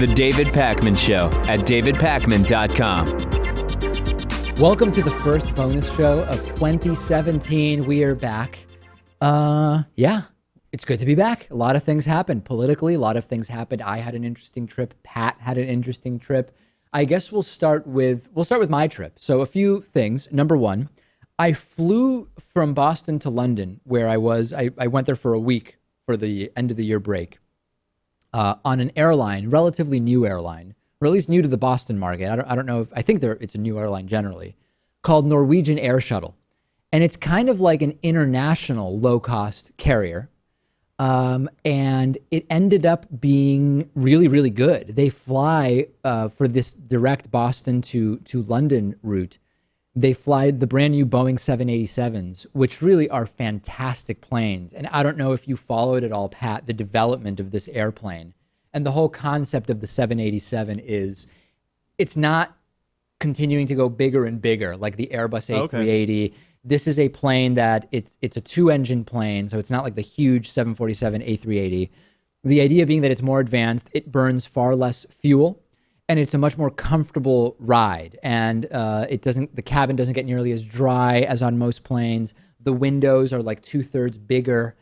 The David Pakman Show at davidpakman.com. Welcome to the first bonus show of 2017. We are back. Yeah, it's good to be back. A lot of things happened politically. A lot of things happened. I had an interesting trip. Pat had an interesting trip. I guess we'll start with my trip. So a few things. Number one, I flew from Boston to London, where I went there for a week for the end of the year break. On an airline, relatively new airline, or at least new to the Boston market. I don't know I think it's a new airline generally, called Norwegian Air Shuttle. And it's kind of like an international low-cost carrier. And it ended up being really, really good. They fly for this direct Boston to London route. They fly the brand new Boeing 787s, which really are fantastic planes. And I don't know if you followed at all, Pat, the development of this airplane. And the whole concept of the 787 is it's not continuing to go bigger and bigger like the Airbus A380. Okay. This is a plane that it's a two-engine plane, so it's not like the huge 747 A380. The idea being that it's more advanced, it burns far less fuel, and it's a much more comfortable ride. And the cabin doesn't get nearly as dry as on most planes. The windows are like 2/3 bigger.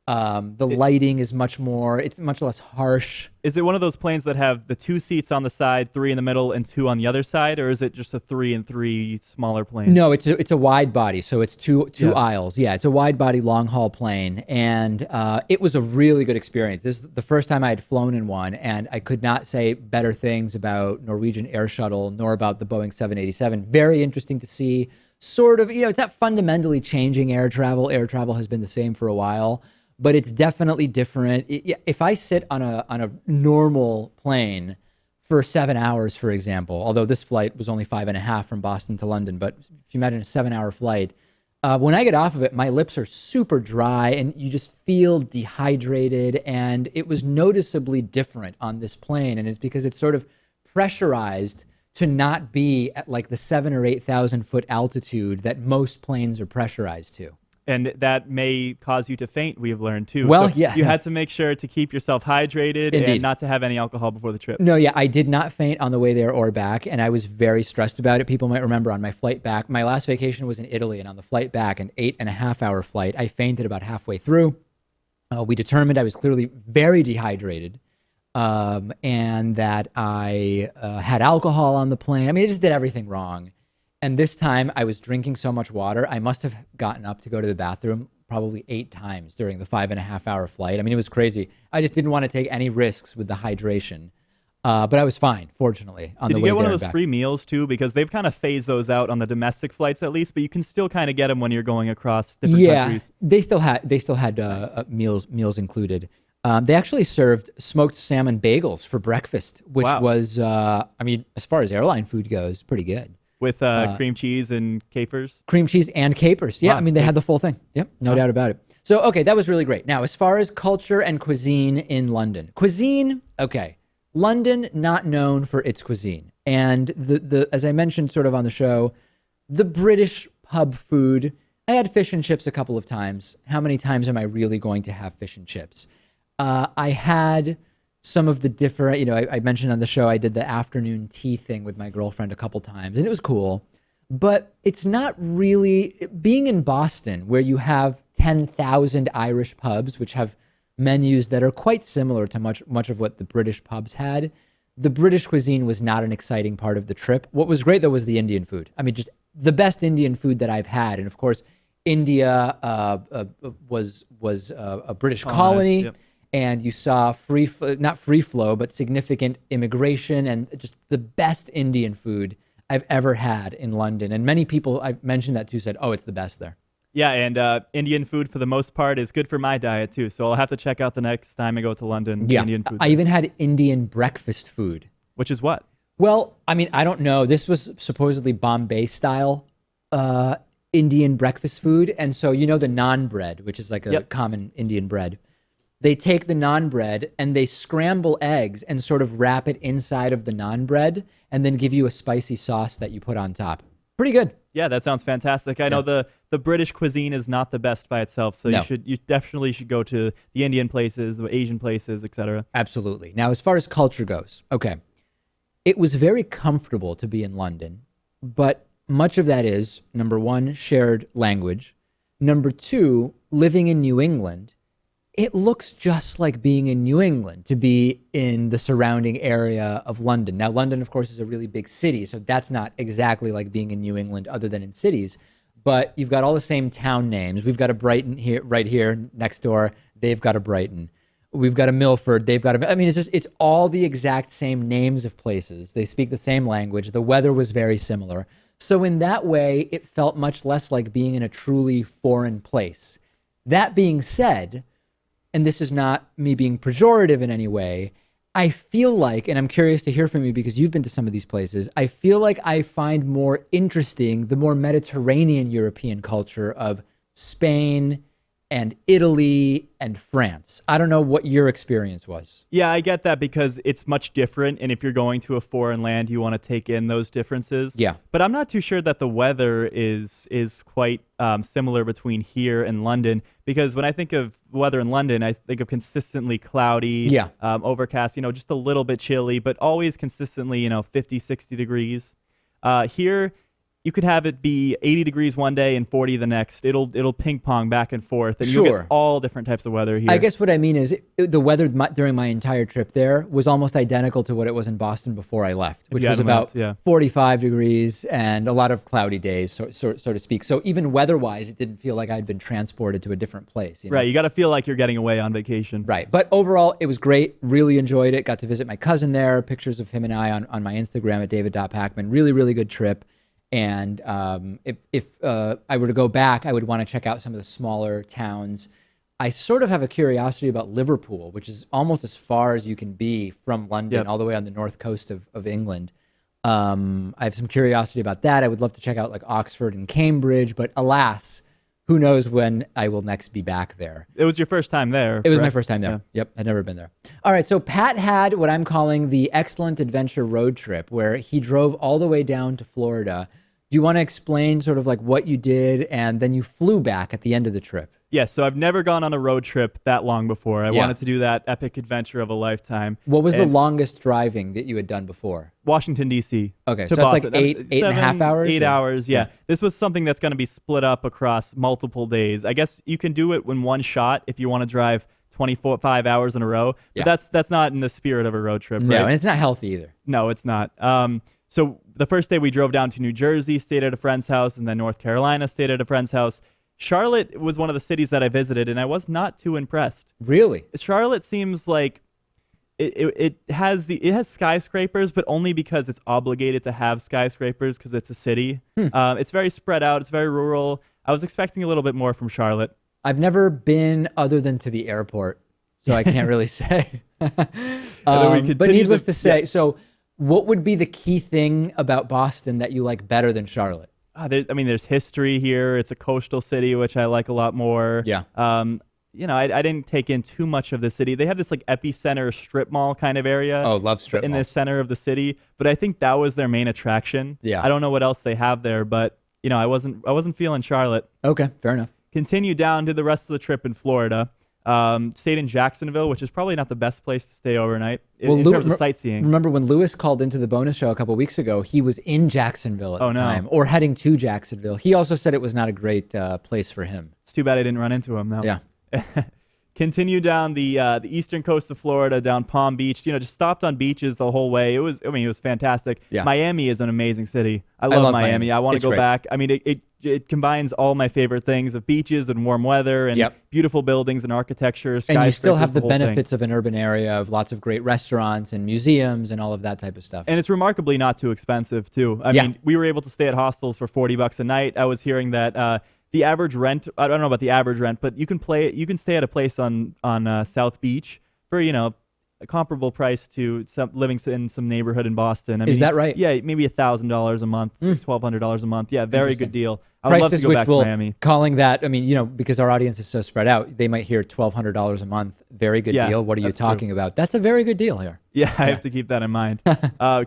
Lighting is much less harsh. Is it one of those planes that have the 2 seats on the side, 3 in the middle, and 2 on the other side, or is it just a 3 and 3 smaller plane? No, it's a wide body, so it's two aisles. Yeah, it's a wide body long haul plane, and it was a really good experience. This is the first time I had flown in one, and I could not say better things about Norwegian Air Shuttle nor about the Boeing 787. Very interesting to see. Sort of, it's not fundamentally changing air travel. Air travel has been the same for a while. But it's definitely different. If I sit on a normal plane for 7 hours, for example, although this flight was only 5.5 from Boston to London, but if you imagine a 7-hour flight, when I get off of it, my lips are super dry and you just feel dehydrated. And it was noticeably different on this plane. And it's because it's sort of pressurized to not be at like the 7,000 or 8,000 foot altitude that most planes are pressurized to. And that may cause you to faint, we've learned, too. Well, so yeah. You had to make sure to keep yourself hydrated. Indeed. And not to have any alcohol before the trip. No, yeah, I did not faint on the way there or back, and I was very stressed about it. People might remember on my flight back, my last vacation was in Italy, and on the flight back, an 8.5-hour flight, I fainted about halfway through. We determined I was clearly very dehydrated, and that I had alcohol on the plane. I mean, I just did everything wrong. And this time I was drinking so much water, I must have gotten up to go to the bathroom probably 8 times during the 5.5-hour flight. I mean, it was crazy. I just didn't want to take any risks with the hydration. But I was fine, fortunately, on the way there. Did you get one of those back. free meals, too? Because they've kind of phased those out on the domestic flights, at least, but you can still kind of get them when you're going across different countries. Yeah, they still had meals included. They actually served smoked salmon bagels for breakfast, which was, I mean, as far as airline food goes, pretty good. With cream cheese and capers? Cream cheese and capers. Yeah, wow. I mean, they had the full thing. Yep, no doubt about it. So, okay, that was really great. Now, as far as culture and cuisine in London. Cuisine, okay. London, not known for its cuisine. And the as I mentioned sort of on the show, the British pub food, I had fish and chips a couple of times. How many times am I really going to have fish and chips? I had some of the different, I mentioned on the show, I did the afternoon tea thing with my girlfriend a couple times, and it was cool. But it's not really, being in Boston, where you have 10,000 Irish pubs, which have menus that are quite similar to much of what the British pubs had, the British cuisine was not an exciting part of the trip. What was great, though, was the Indian food. I mean, just the best Indian food that I've had. And of course, India was a British colony. Yep. And you saw not free flow, but significant immigration and just the best Indian food I've ever had in London. And many people I've mentioned that to said, oh, it's the best there. Yeah, and Indian food for the most part is good for my diet too. So I'll have to check out the next time I go to London. Yeah, Indian food I even had Indian breakfast food. Which is what? Well, I mean, I don't know. This was supposedly Bombay style Indian breakfast food. And so, the naan bread, which is like a common Indian bread. They take the naan bread and they scramble eggs and sort of wrap it inside of the naan bread and then give you a spicy sauce that you put on top. Pretty good. Yeah, that sounds fantastic. I know the British cuisine is not the best by itself, so No. you definitely should go to the Indian places, the Asian places, etc. Absolutely. Now, as far as culture goes, okay, it was very comfortable to be in London, but much of that is, number one, shared language. Number two, living in New England, it looks just like being in New England to be in the surrounding area of London. Now, London, of course, is a really big city, so that's not exactly like being in New England other than in cities. But you've got all the same town names. We've got a Brighton here, right here next door. They've got a Brighton. We've got a Milford. They've got a. I mean, it's all the exact same names of places. They speak the same language. The weather was very similar. So in that way, it felt much less like being in a truly foreign place. That being said, and this is not me being pejorative in any way, I feel like, and I'm curious to hear from you because you've been to some of these places, I feel like I find more interesting the more Mediterranean European culture of Spain and Italy and France. I don't know what your experience was. Yeah, I get that because it's much different, and if you're going to a foreign land, you want to take in those differences. Yeah. But I'm not too sure that the weather is quite similar between here and London, because when I think of weather in London, I think of consistently cloudy, Yeah. overcast, just a little bit chilly, but always consistently, 50, 60 degrees. Here, you could have it be 80 degrees one day and 40 the next. It'll ping pong back and forth, and you'll Sure. get all different types of weather here. I guess what I mean is the weather during my entire trip there was almost identical to what it was in Boston before I left, which you was hadn't about left, yeah. 45 degrees and a lot of cloudy days, so to speak. So even weather-wise, it didn't feel like I'd been transported to a different place. You know? Right, you got to feel like you're getting away on vacation. Right. But overall, it was great. Really enjoyed it. Got to visit my cousin there. Pictures of him and I on my Instagram at david.pacman. Really, really good trip. And if I were to go back, I would want to check out some of the smaller towns. I sort of have a curiosity about Liverpool, which is almost as far as you can be from London, Yep. all the way on the north coast of England. I have some curiosity about that. I would love to check out like Oxford and Cambridge, but alas, who knows when I will next be back there. It was your first time there. It was my correct? first time there. Yeah. Yep, I'd never been there. All right, so Pat had what I'm calling the excellent adventure road trip where he drove all the way down to Florida. Do you want to explain sort of like what you did and then you flew back at the end of the trip? Yes, so I've never gone on a road trip that long before. I Yeah. wanted to do that epic adventure of a lifetime. What was the And longest driving that you had done before? Washington, D.C. Okay, to so that's like Boston. eight and a half hours? 8 Yeah. hours, yeah. This was something that's going to be split up across multiple days. I guess you can do it in one shot if you want to drive 5 hours in a row. But Yeah. that's not in the spirit of a road trip, No, right? and it's not healthy either. No, it's not. So the first day we drove down to New Jersey, stayed at a friend's house, and then North Carolina, stayed at a friend's house. Charlotte was one of the cities that I visited, and I was not too impressed. Really? Charlotte seems like it has skyscrapers, but only because it's obligated to have skyscrapers because it's a city. It's very spread out. It's very rural. I was expecting a little bit more from Charlotte. I've never been other than to the airport, so I can't really say. But needless to say, so what would be the key thing about Boston that you like better than Charlotte? There's history here. It's a coastal city, which I like a lot more. Yeah. I didn't take in too much of the city. They have this like epicenter strip mall kind of area. Oh, love strip in the malls. center of the city. But I think that was their main attraction. Yeah. I don't know what else they have there, but I wasn't feeling Charlotte. Okay, fair enough. Continue down to the rest of the trip in Florida. Stayed in Jacksonville, which is probably not the best place to stay overnight in terms of sightseeing. Remember when Lewis called into the bonus show a couple weeks ago, he was in Jacksonville at the time, or heading to Jacksonville. He also said it was not a great place for him. It's too bad I didn't run into him, though. Yeah. Continue down the eastern coast of Florida, down Palm Beach. Just stopped on beaches the whole way. It was fantastic. Yeah. Miami is an amazing city. I love Miami. I want to go back. It combines all my favorite things of beaches and warm weather and beautiful buildings and architecture. And you still have the whole benefits of an urban area of lots of great restaurants and museums and all of that type of stuff. And it's remarkably not too expensive too. I mean, we were able to stay at hostels for $40 a night. I was hearing that the average rent, I don't know about the average rent, but you can stay at a place on South Beach for a comparable price to living in some neighborhood in Boston. I mean, Is that right? Yeah, maybe $1,000 a month, $1,200 a month. Yeah, very good deal. I would love Prices to go back to Miami. calling that, I mean, because our audience is so spread out, they might hear $1,200 a month. Very good deal. What are you talking about? That's a very good deal here. Yeah, I have to keep that in mind.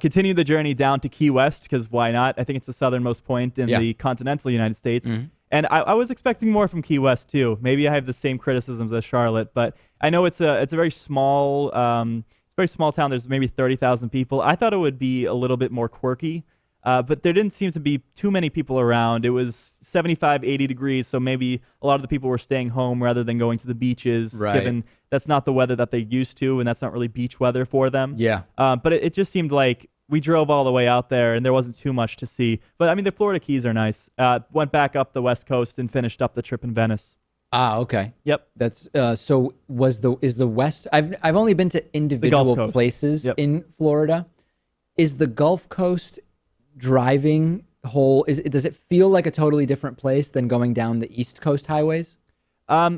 Continue the journey down to Key West, because why not? I think it's the southernmost point in the continental United States. And I was expecting more from Key West too. Maybe I have the same criticisms as Charlotte, but I know it's a very small town. There's maybe 30,000 people. I thought it would be a little bit more quirky. But there didn't seem to be too many people around. It was 75, 80 degrees, so maybe a lot of the people were staying home rather than going to the beaches, given that's not the weather that they're used to, and that's not really beach weather for them. Yeah. But it just seemed like we drove all the way out there, and there wasn't too much to see. But, I mean, the Florida Keys are nice. Went back up the West Coast and finished up the trip in Venice. Ah, okay. Yep. That's so is the West? I've only been to individual places in Florida. Is the Gulf Coast driving whole? Does it feel like a totally different place than going down the East Coast highways? I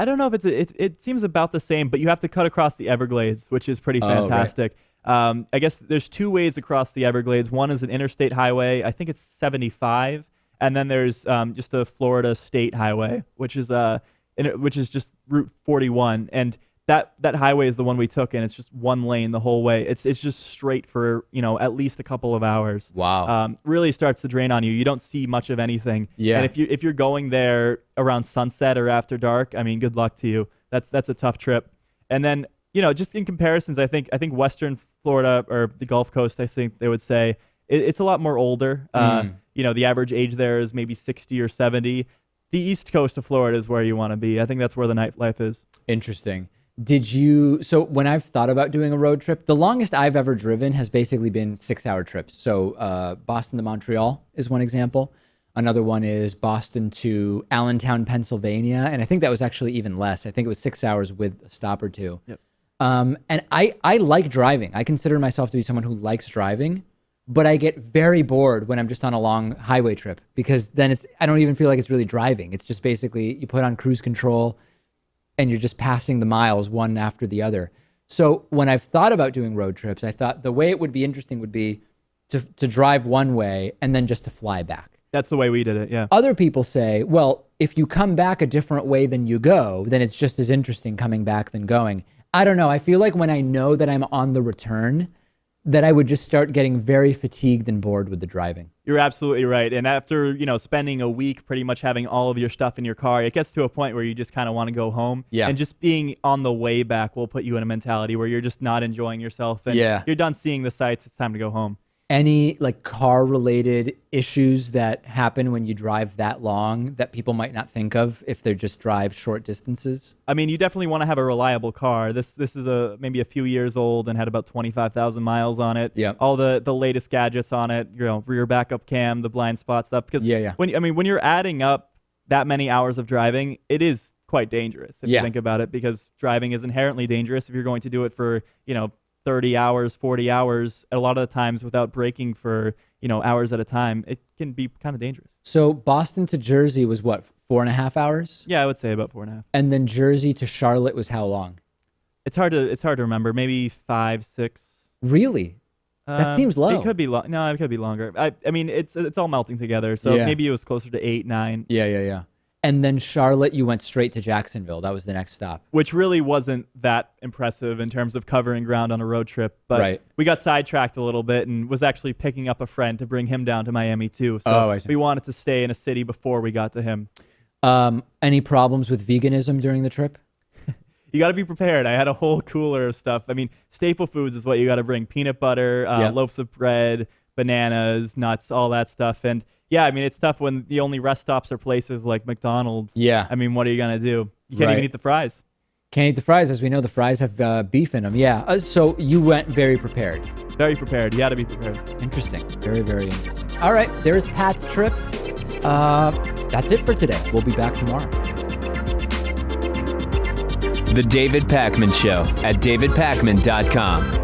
don't know if it seems about the same, but you have to cut across the Everglades, which is pretty fantastic. I guess there's two ways across the Everglades. One is an interstate highway. I think it's 75. And then there's just a Florida state highway, which is just Route 41. And that highway is the one we took, and it's just one lane the whole way. It's just straight for at least a couple of hours. Wow. Really starts to drain on you. You don't see much of anything. Yeah. And if you're going there around sunset or after dark, I mean, good luck to you. That's a tough trip. And then just in comparisons, I think Western Florida, or the Gulf Coast, I think they would say it's a lot more older. The average age there is maybe 60 or 70. The East Coast of Florida is where you want to be. I think that's where the nightlife is. Interesting. So when I've thought about doing a road trip, the longest I've ever driven has basically been 6-hour trips. So Boston to Montreal is one example. Another one is Boston to Allentown, Pennsylvania. And I think that was actually even less. I think it was 6 hours with a stop or two. Yep. And I like driving. I consider myself to be someone who likes driving, but I get very bored when I'm just on a long highway trip, because then I don't even feel like it's really driving. It's just basically you put on cruise control and you're just passing the miles one after the other. So when I've thought about doing road trips, I thought the way it would be interesting would be to drive one way and then just to fly back. That's the way we did it, yeah. Other people say, well, if you come back a different way than you go, then it's just as interesting coming back than going. I don't know. I feel like when I know that I'm on the return, that I would just start getting very fatigued and bored with the driving. You're absolutely right. And after, spending a week pretty much having all of your stuff in your car, it gets to a point where you just kind of want to go home. Yeah. And just being on the way back will put you in a mentality where you're just not enjoying yourself. And you're done seeing the sights. It's time to go home. Any car related issues that happen when you drive that long that people might not think of if they just drive short distances? I mean, you definitely want to have a reliable car. This is maybe a few years old and had about 25,000 miles on it. Yeah. All the latest gadgets on it, rear backup cam, the blind spot stuff. Because when you're adding up that many hours of driving, it is quite dangerous if you think about it, because driving is inherently dangerous if you're going to do it for, 30 hours, 40 hours, a lot of the times without braking for, hours at a time. It can be kind of dangerous. So Boston to Jersey was what, 4.5 hours? Yeah, I would say about 4.5. And then Jersey to Charlotte was how long? It's hard to remember. Maybe 5, 6. Really? That seems low. It could be long. No, it could be longer. I mean, it's all melting together. So maybe it was closer to 8, 9. Yeah. And then Charlotte, you went straight to Jacksonville. That was the next stop. Which really wasn't that impressive in terms of covering ground on a road trip. But we got sidetracked a little bit and was actually picking up a friend to bring him down to Miami too. So we wanted to stay in a city before we got to him. Any problems with veganism during the trip? You got to be prepared. I had a whole cooler of stuff. I mean, staple foods is what you got to bring. Peanut butter, loaves of bread, bananas, nuts, all that stuff. And yeah, I mean, it's tough when the only rest stops are places like McDonald's. Yeah. I mean, what are you going to do? You can't even eat the fries. Can't eat the fries. As we know, the fries have beef in them. Yeah. So you went very prepared. Very prepared. You had to be prepared. Interesting. Very, very interesting. All right. There's Pat's trip. That's it for today. We'll be back tomorrow. The David Pakman Show at davidpakman.com.